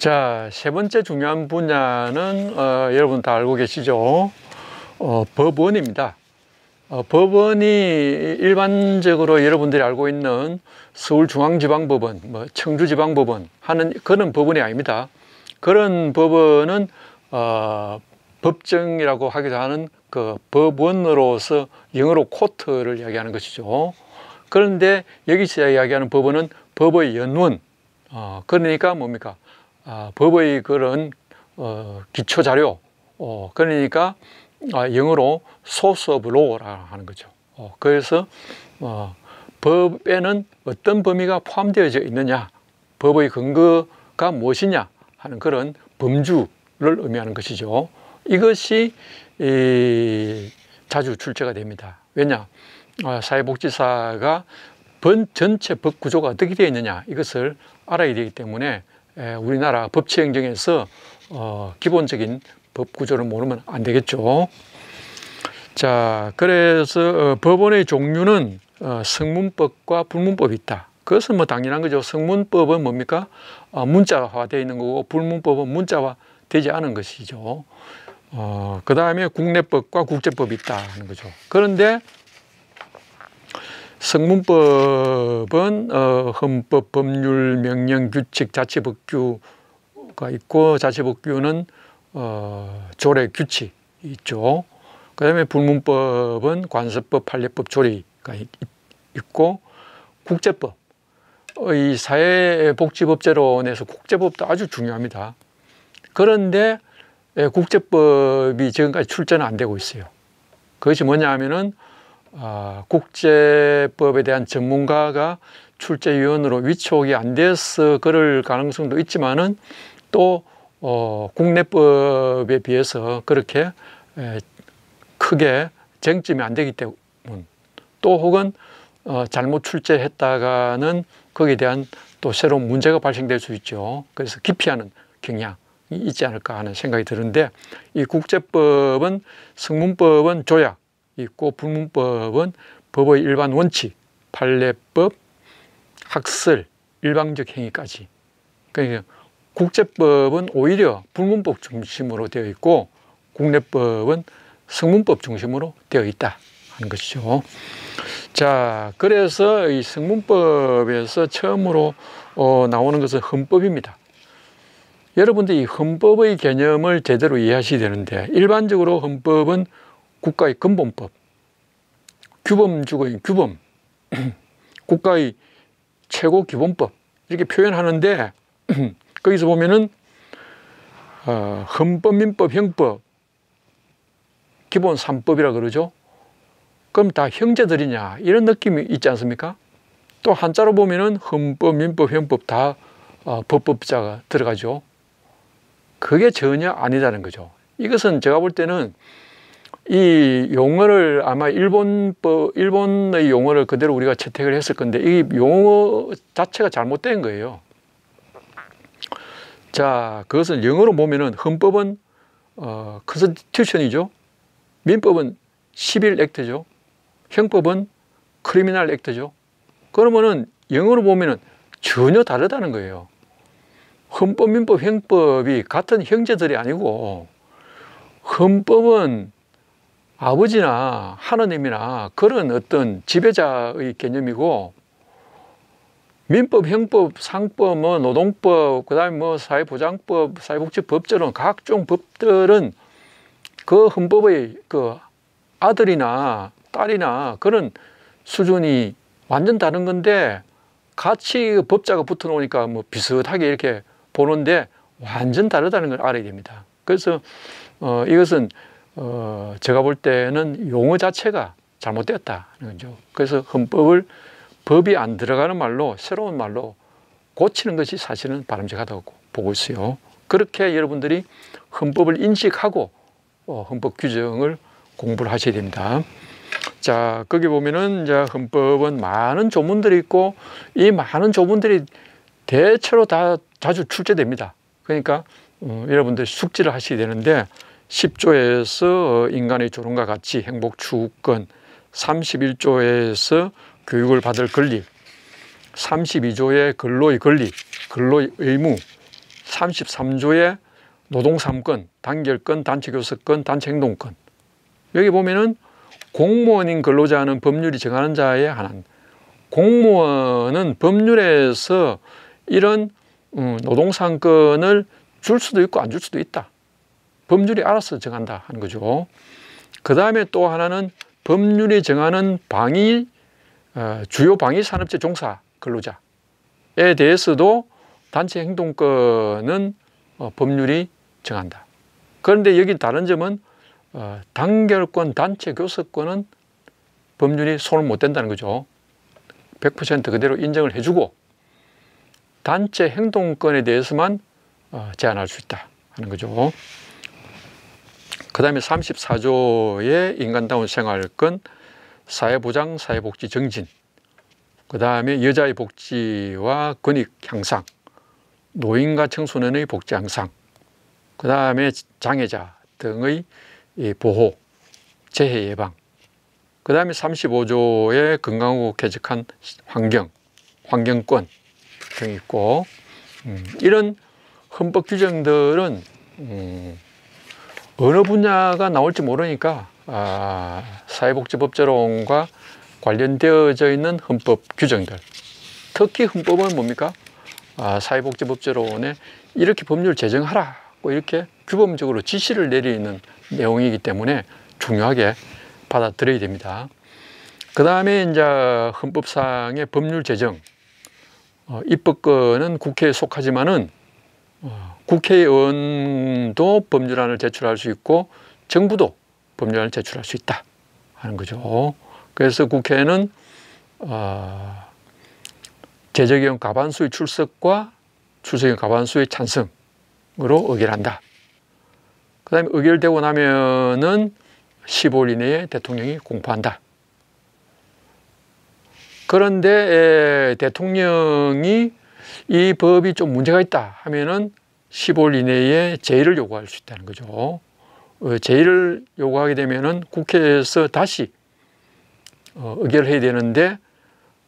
자, 세 번째 중요한 분야는 여러분 다 알고 계시죠? 법원입니다. 법원이 일반적으로 여러분들이 알고 있는 서울중앙지방법원, 청주지방법원 하는 그런 법원이 아닙니다. 그런 법원은 법정이라고 하기도 하는 그 법원으로서 영어로 코트를 이야기하는 것이죠. 그런데 여기서 이야기하는 법원은 법의 연원, 그러니까 뭡니까? 법의 그런 기초자료, 그러니까 영어로 source of law라고 하는 거죠. 그래서 법에는 어떤 범위가 포함되어져 있느냐, 법의 근거가 무엇이냐 하는 그런 범주를 의미하는 것이죠. 이것이 자주 출제가 됩니다. 왜냐? 사회복지사가 전체 법 구조가 어떻게 되어 있느냐 이것을 알아야 되기 때문에 우리나라 법치행정에서 기본적인 법 구조를 모르면 안 되겠죠. 자, 그래서 법원의 종류는 성문법과 불문법이 있다. 그것은 뭐 당연한 거죠. 성문법은 뭡니까? 문자화 되어 있는 거고, 불문법은 문자화 되지 않은 것이죠. 그 다음에 국내법과 국제법이 있다 하는 거죠. 그런데 성문법은 헌법, 법률, 명령, 규칙, 자치법규가 있고, 자치법규는 조례, 규칙이 있죠. 그 다음에 불문법은 관습법, 판례법, 조례가 있고, 국제법, 이 사회복지법제론에서 국제법도 아주 중요합니다. 그런데 국제법이 지금까지 출제는 안 되고 있어요. 그것이 뭐냐 하면은 국제법에 대한 전문가가 출제위원으로 위촉이 안 돼서 그럴 가능성도 있지만은 또 국내법에 비해서 그렇게 크게 쟁점이 안 되기 때문, 또 혹은 잘못 출제했다가는 거기에 대한 또 새로운 문제가 발생될 수 있죠. 그래서 기피하는 경향이 있지 않을까 하는 생각이 드는데, 이 국제법은 성문법은 조약 있고, 불문법은 법의 일반 원칙, 판례법, 학설, 일방적 행위까지. 그러니까 국제법은 오히려 불문법 중심으로 되어 있고, 국내법은 성문법 중심으로 되어 있다 하는 것이죠. 자, 그래서 이 성문법에서 처음으로 나오는 것은 헌법입니다. 여러분들이 이 헌법의 개념을 제대로 이해하셔야 되는데, 일반적으로 헌법은 국가의 근본법, 규범주거인 규범, 국가의 최고 기본법 이렇게 표현하는데, 거기서 보면은 헌법, 민법, 형법, 기본 3법이라 그러죠. 그럼 다 형제들이냐 이런 느낌이 있지 않습니까? 또 한자로 보면은 헌법, 민법, 형법 다 법법자가 들어가죠. 그게 전혀 아니다는 거죠. 이것은 제가 볼 때는 이 용어를 아마 일본의 용어를 그대로 우리가 채택을 했을 건데, 이 용어 자체가 잘못된 거예요. 자, 그것은 영어로 보면은 헌법은 컨스티튜션이죠. 민법은 시빌 액트죠. 형법은 크리미널 액트죠. 그러면은 영어로 보면은 전혀 다르다는 거예요. 헌법, 민법, 형법이 같은 형제들이 아니고, 헌법은 아버지나 하느님이나 그런 어떤 지배자의 개념이고, 민법, 형법, 상법, 노동법, 그 다음에 사회보장법, 사회복지법제론 각종 법들은 그 헌법의 그 아들이나 딸이나 그런 수준이 완전 다른 건데, 같이 법자가 붙어 놓으니까 비슷하게 이렇게 보는데 완전 다르다는 걸 알아야 됩니다. 그래서 이것은 제가 볼 때는 용어 자체가 잘못되었다는 거죠. 그래서 헌법을 법이 안 들어가는 말로, 새로운 말로 고치는 것이 사실은 바람직하다고 보고 있어요. 그렇게 여러분들이 헌법을 인식하고 헌법 규정을 공부를 하셔야 됩니다. 자, 거기 보면은 이제 헌법은 많은 조문들이 있고, 이 많은 조문들이 대체로 다 자주 출제됩니다. 그러니까 여러분들 숙지를 하셔야 되는데, 10조에서 인간의 조론과 가치, 행복 추구권, 31조에서 교육을 받을 권리, 32조의 근로의 권리, 근로의 의무, 33조의 노동 3권, 단결권, 단체 교섭권, 단체 행동권. 여기 보면은 공무원인 근로자는 법률이 정하는 자의 한한. 공무원은 법률에서 이런 노동상권을 줄 수도 있고 안 줄 수도 있다. 법률이 알아서 정한다 하는 거죠. 그 다음에 또 하나는 법률이 정하는 주요 방위산업체 종사 근로자에 대해서도 단체 행동권은 법률이 정한다. 그런데 여기 다른 점은 단결권, 단체 교섭권은 법률이 손을 못 댄다는 거죠. 100% 그대로 인정을 해주고 단체 행동권에 대해서만 제한할 수 있다 하는 거죠. 그 다음에 34조의 인간다운 생활권, 사회보장, 사회복지 정진, 그 다음에 여자의 복지와 권익 향상, 노인과 청소년의 복지 향상, 그 다음에 장애자 등의 보호, 재해 예방, 그 다음에 35조의 건강하고 쾌적한 환경권 등이 있고, 이런 헌법 규정들은 어느 분야가 나올지 모르니까 사회복지법제론과 관련되어져 있는 헌법 규정들, 특히 헌법은 뭡니까? 사회복지법제론에 이렇게 법률 제정하라고 이렇게 규범적으로 지시를 내리는 내용이기 때문에 중요하게 받아들여야 됩니다. 그 다음에 이제 헌법상의 법률 제정, 입법권은 국회에 속하지만은 국회의원도 법률안을 제출할 수 있고 정부도 법률안을 제출할 수 있다 하는 거죠. 그래서 국회는 제적의원 과반수의 출석과 출석의원 과반수의 찬성으로 의결한다. 그 다음에 의결되고 나면은 15일 이내에 대통령이 공포한다. 그런데 대통령이 이 법이 좀 문제가 있다 하면은 15일 이내에 제의를 요구할 수 있다는 거죠. 제의를 요구하게 되면은 국회에서 다시 의결을 해야 되는데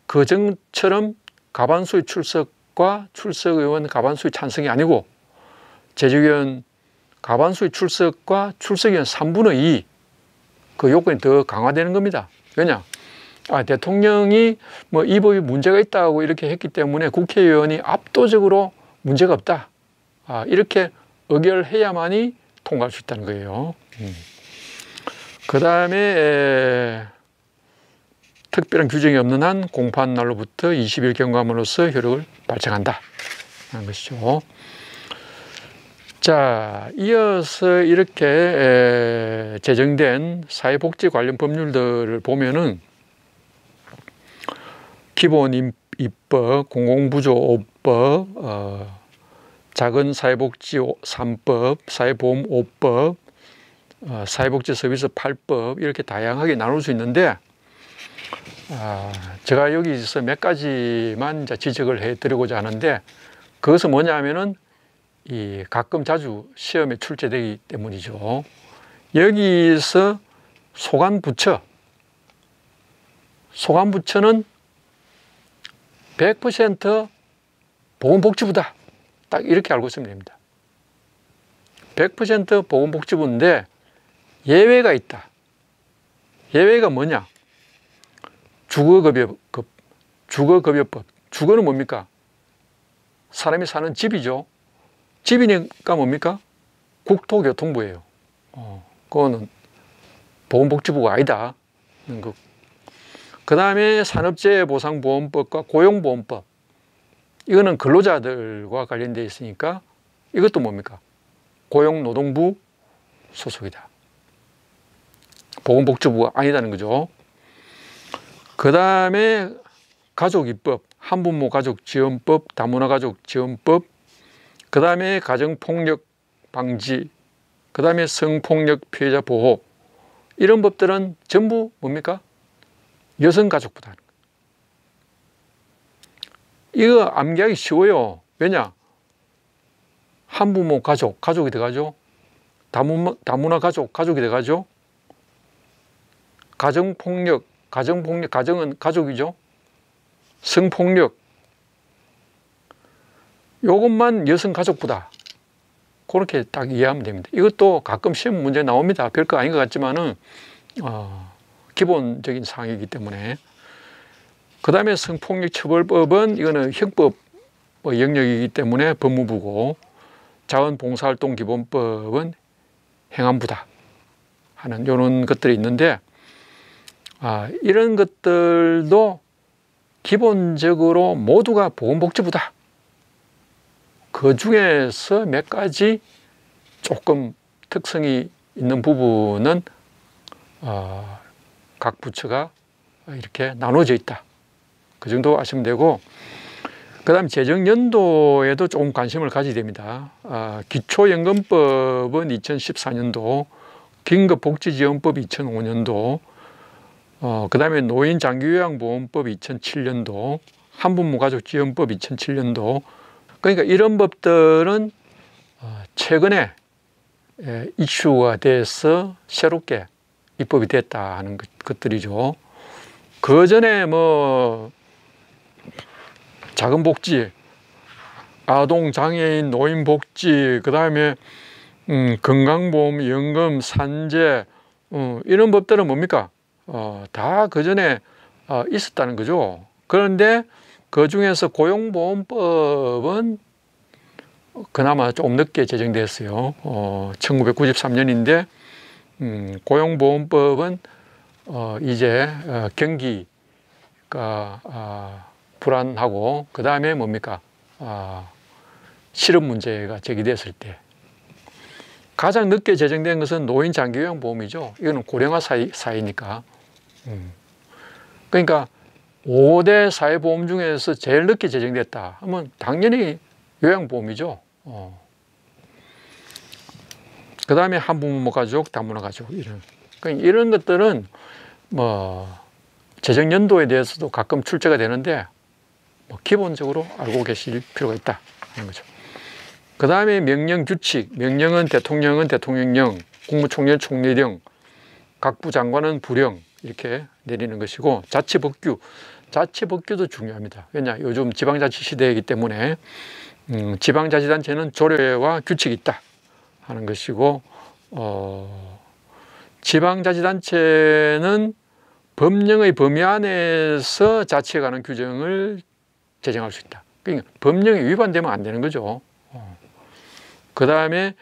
그 전처럼 과반수의 출석과 출석의원 과반수의 찬성이 아니고 제적의원 과반수의 출석과 출석의원 3분의 2 그 요건이 더 강화되는 겁니다. 왜냐? 대통령이 이 법이 문제가 있다고 이렇게 했기 때문에 국회의원이 압도적으로 문제가 없다. 이렇게 의결해야만이 통과할 수 있다는 거예요. 그 다음에 특별한 규정이 없는 한 공포한 날로부터 20일 경과함으로써 효력을 발생한다 하는 것이죠. 자, 이어서 이렇게 제정된 사회복지 관련 법률들을 보면은 기본입법, 공공부조 5법, 작은사회복지 3법, 사회보험 5법, 사회복지서비스 8법 이렇게 다양하게 나눌 수 있는데 제가 여기서 몇 가지만 지적을 해드리고자 하는데 그것은 뭐냐 하면은 가끔 자주 시험에 출제되기 때문이죠. 여기서 소관부처는 100% 보건복지부다. 딱 이렇게 알고 있으면 됩니다. 100% 보건복지부인데 예외가 있다. 예외가 뭐냐? 주거급여법. 주거는 뭡니까? 사람이 사는 집이죠. 집이니까 뭡니까? 국토교통부예요. 그거는 보건복지부가 아니다. 그 다음에 산업재해보상보험법과 고용보험법. 이거는 근로자들과 관련되어 있으니까 이것도 뭡니까? 고용노동부 소속이다. 보건복지부가 아니다는 거죠. 그 다음에 가족입법, 한부모 가족지원법, 다문화 가족지원법, 그 다음에 가정폭력 방지, 그 다음에 성폭력 피해자 보호 이런 법들은 전부 뭡니까? 여성가족부다. 이거 암기하기 쉬워요. 왜냐? 한부모 가족이 들어가죠. 다문화 가족이 들어가죠. 가정은 가족이죠. 성폭력, 요것만 여성가족부다. 그렇게 딱 이해하면 됩니다. 이것도 가끔 시험 문제 나옵니다. 별거 아닌 것 같지만은 기본적인 사항이기 때문에. 그 다음에 성폭력처벌법은 이거는 형법 영역이기 때문에 법무부고, 자원봉사활동기본법은 행안부다 하는 이런 것들이 있는데, 이런 것들도 기본적으로 모두가 보건복지부다. 그 중에서 몇 가지 조금 특성이 있는 부분은 각 부처가 이렇게 나눠져 있다. 그 정도 아시면 되고, 그 다음 재정연도에도 조금 관심을 가져야 됩니다. 기초연금법은 2014년도, 긴급복지지원법 2005년도, 그 다음에 노인장기요양보험법 2007년도, 한부모가족지원법 2007년도. 그러니까 이런 법들은 최근에 이슈가 돼서 새롭게 입법이 됐다 하는 것들이죠. 그 전에 뭐 자금복지, 아동장애인 노인복지, 그 다음에 건강보험, 연금, 산재, 이런 법들은 뭡니까? 다 그 전에 있었다는 거죠. 그런데 그 중에서 고용보험법은 그나마 좀 늦게 제정됐어요. 1993년인데 고용보험법은 이제 경기가 불안하고, 그 다음에 뭡니까? 실업 문제가 제기됐을 때 가장 늦게 제정된 것은 노인장기요양보험이죠. 이거는 고령화 사회니까. 그러니까 5대 사회보험 중에서 제일 늦게 제정됐다 하면 당연히 요양보험이죠. 그 다음에 한부모가족, 다문화가족, 그러니까 이런 것들은 뭐 재정연도에 대해서도 가끔 출제가 되는데 기본적으로 알고 계실 필요가 있다 하는 거죠. 그 다음에 명령 규칙, 명령은 대통령령, 국무총리는 총리령, 각 부장관은 부령 이렇게 내리는 것이고, 자치법규, 자치법규도 중요합니다. 왜냐, 요즘 지방자치 시대이기 때문에 지방자치단체는 조례와 규칙이 있다 하는 것이고, 지방자치단체는 법령의 범위 안에서 자치에 관한 규정을 제정할 수 있다. 그러니까 법령이 위반되면 안 되는 거죠. 그 다음에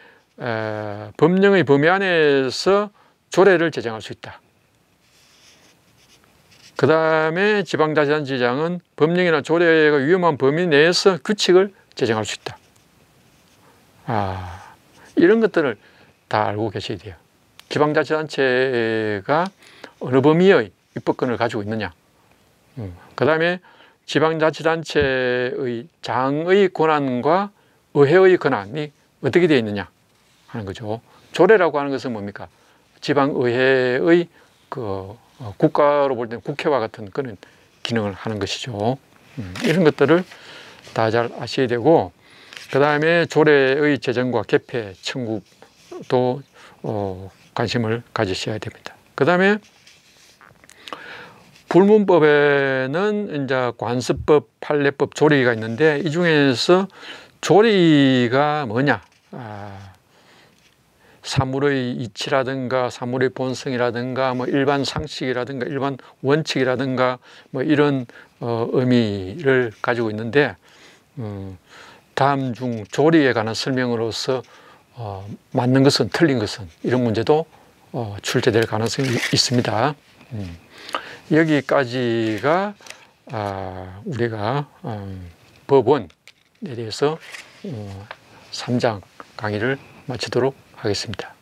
법령의 범위 안에서 조례를 제정할 수 있다. 그 다음에 지방자치단체장은 법령이나 조례가 위험한 범위 내에서 규칙을 제정할 수 있다. 이런 것들을 다 알고 계셔야 돼요. 지방자치단체가 어느 범위의 입법권을 가지고 있느냐. 그 다음에 지방자치단체의 장의 권한과 의회의 권한이 어떻게 되어 있느냐 하는 거죠. 조례라고 하는 것은 뭡니까? 지방의회의 국가로 볼 때는 국회와 같은 그런 기능을 하는 것이죠. 이런 것들을 다 잘 아셔야 되고, 그 다음에 조례의 제정과 개폐, 청구도 관심을 가지셔야 됩니다. 그 다음에 불문법에는 이제 관습법, 판례법, 조리가 있는데, 이 중에서 조리가 뭐냐? 사물의 이치라든가 사물의 본성이라든가 뭐 일반 상식이라든가 일반 원칙이라든가 뭐 이런 의미를 가지고 있는데, 다음 중 조리에 관한 설명으로서 맞는 것은 틀린 것은 이런 문제도 출제될 가능성이 있습니다. 여기까지가 우리가 법원에 대해서 3장 강의를 마치도록 하겠습니다.